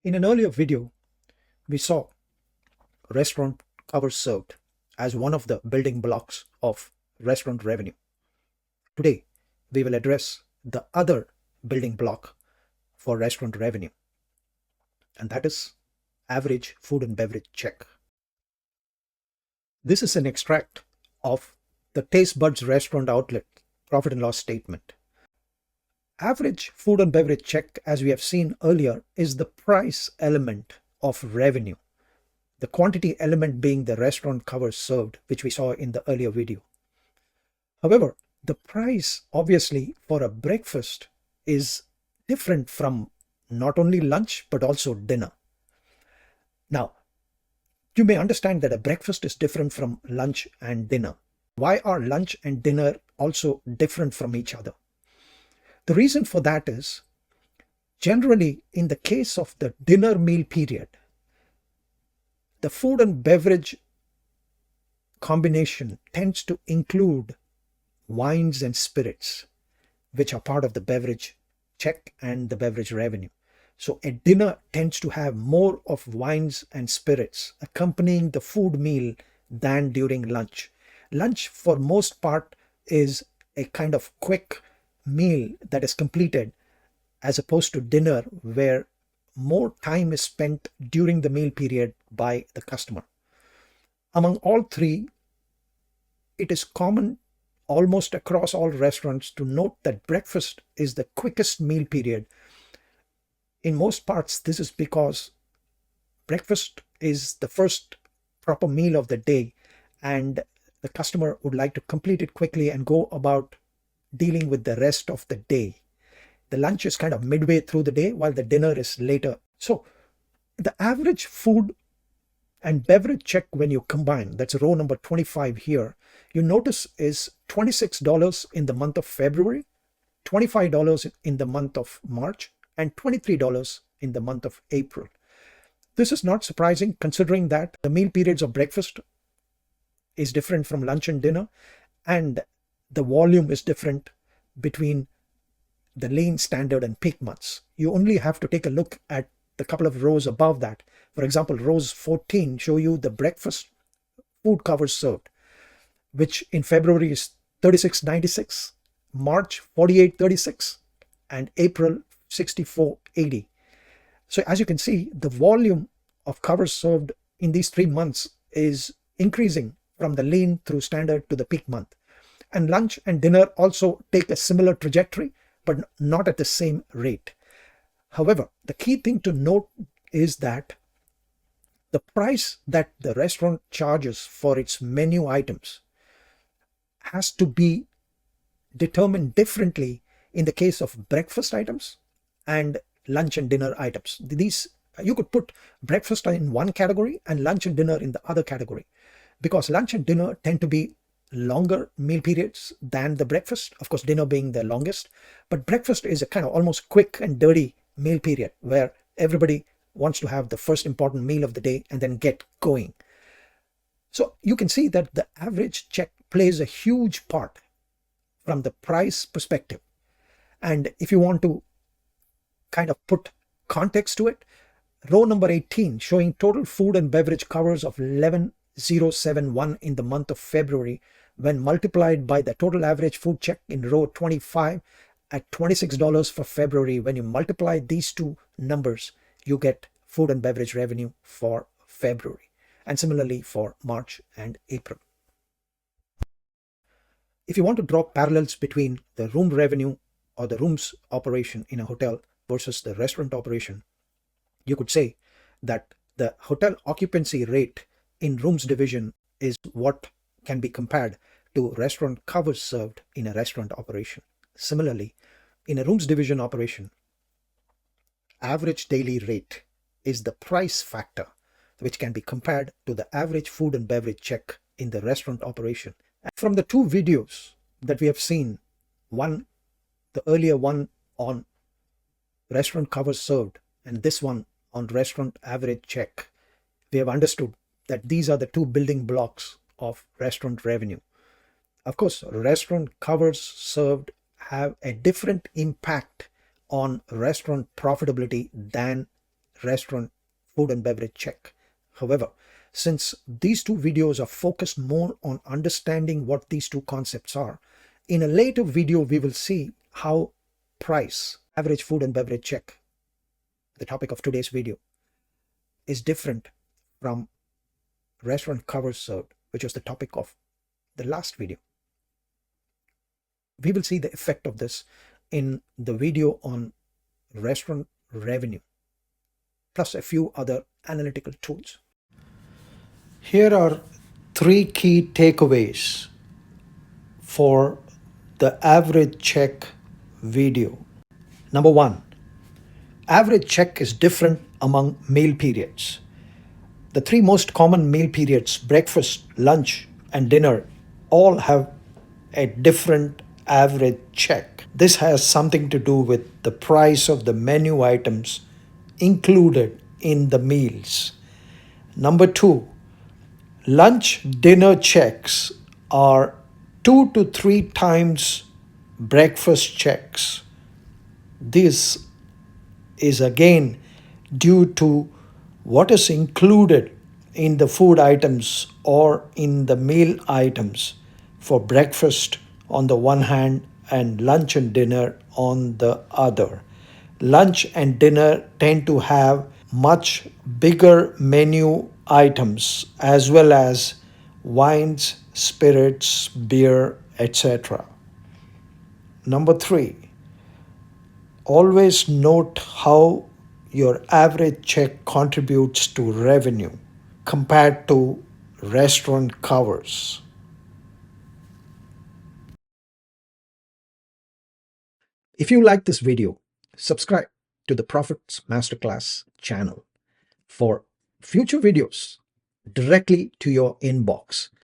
In an earlier video, we saw restaurant covers served as one of the building blocks of restaurant revenue. Today, we will address the other building block for restaurant revenue, and that is average food and beverage check. This is an extract of the Taste Buds Restaurant Outlet profit and loss statement. Average food and beverage check, as we have seen earlier, is the price element of revenue, the quantity element being the restaurant covers served, which we saw in the earlier video. However, the price obviously for a breakfast is different from not only lunch but also dinner. Now, you may understand that a breakfast is different from lunch and dinner. Why are lunch and dinner also different from each other? The reason for that is, generally in the case of the dinner meal period, the food and beverage combination tends to include wines and spirits, which are part of the beverage check and the beverage revenue. So a dinner tends to have more of wines and spirits accompanying the food meal than during lunch. Lunch, for most part, is a kind of quick meal that is completed, as opposed to dinner where more time is spent during the meal period by the customer. Among all three, it is common almost across all restaurants to note that breakfast is the quickest meal period. In most parts, this is because breakfast is the first proper meal of the day, and the customer would like to complete it quickly and go about dealing with the rest of the day. The lunch is kind of midway through the day, while the dinner is later. So the average food and beverage check, when you combine, that's row number 25 here, you notice is $26 in the month of February, $25 in the month of March, and $23 in the month of April. This is not surprising, considering that the meal periods of breakfast is different from lunch and dinner, and the volume is different between the lean, standard, and peak months. You only have to take a look at the couple of rows above that. For example, rows 14 show you the breakfast food covers served, which in February is $36.96, March $48.36, and April $64.80. So as you can see, the volume of covers served in these 3 months is increasing from the lean through standard to the peak month. And lunch and dinner also take a similar trajectory, but not at the same rate. However, the key thing to note is that the price that the restaurant charges for its menu items has to be determined differently in the case of breakfast items and lunch and dinner items. These, you could put breakfast in one category and lunch and dinner in the other category, because lunch and dinner tend to be longer meal periods than the breakfast, of course dinner being the longest. But breakfast is a kind of almost quick and dirty meal period where everybody wants to have the first important meal of the day and then get going. So you can see that the average check plays a huge part from the price perspective. And if you want to kind of put context to it, row number 18 showing total food and beverage covers of 11,071 in the month of February, when multiplied by the total average food check in row 25 at $26 for February. When you multiply these two numbers, you get food and beverage revenue for February, and similarly for March and April. If you want to draw parallels between the room revenue or the room's operation in a hotel versus the restaurant operation, you could say that the hotel occupancy rate in rooms division is what can be compared to restaurant covers served in a restaurant operation. Similarly, in a rooms division operation, average daily rate is the price factor which can be compared to the average food and beverage check in the restaurant operation. And from the two videos that we have seen, one, the earlier one on restaurant covers served and this one on restaurant average check, we have understood that these are the two building blocks of restaurant revenue. Of course, restaurant covers served have a different impact on restaurant profitability than restaurant, food and beverage check. However, since these two videos are focused more on understanding what these two concepts are, in a later video we will see how price, average food and beverage check, the topic of today's video, is different from restaurant cover served, which was the topic of the last video. We will see the effect of this in the video on restaurant revenue, plus a few other analytical tools. Here are three key takeaways for the average check video. Number one, average check is different among meal periods. The three most common meal periods, breakfast, lunch, and dinner, all have a different average check. This has something to do with the price of the menu items included in the meals. Number two, lunch dinner checks are 2 to 3 times breakfast checks. This is again due to what is included in the food items or in the meal items for breakfast on the one hand and lunch and dinner on the other. Lunch and dinner tend to have much bigger menu items as well as wines, spirits, beer, etc. Number three, always note how your average check contributes to revenue compared to restaurant covers. If you like this video, subscribe to the Profits Masterclass channel for future videos directly to your inbox.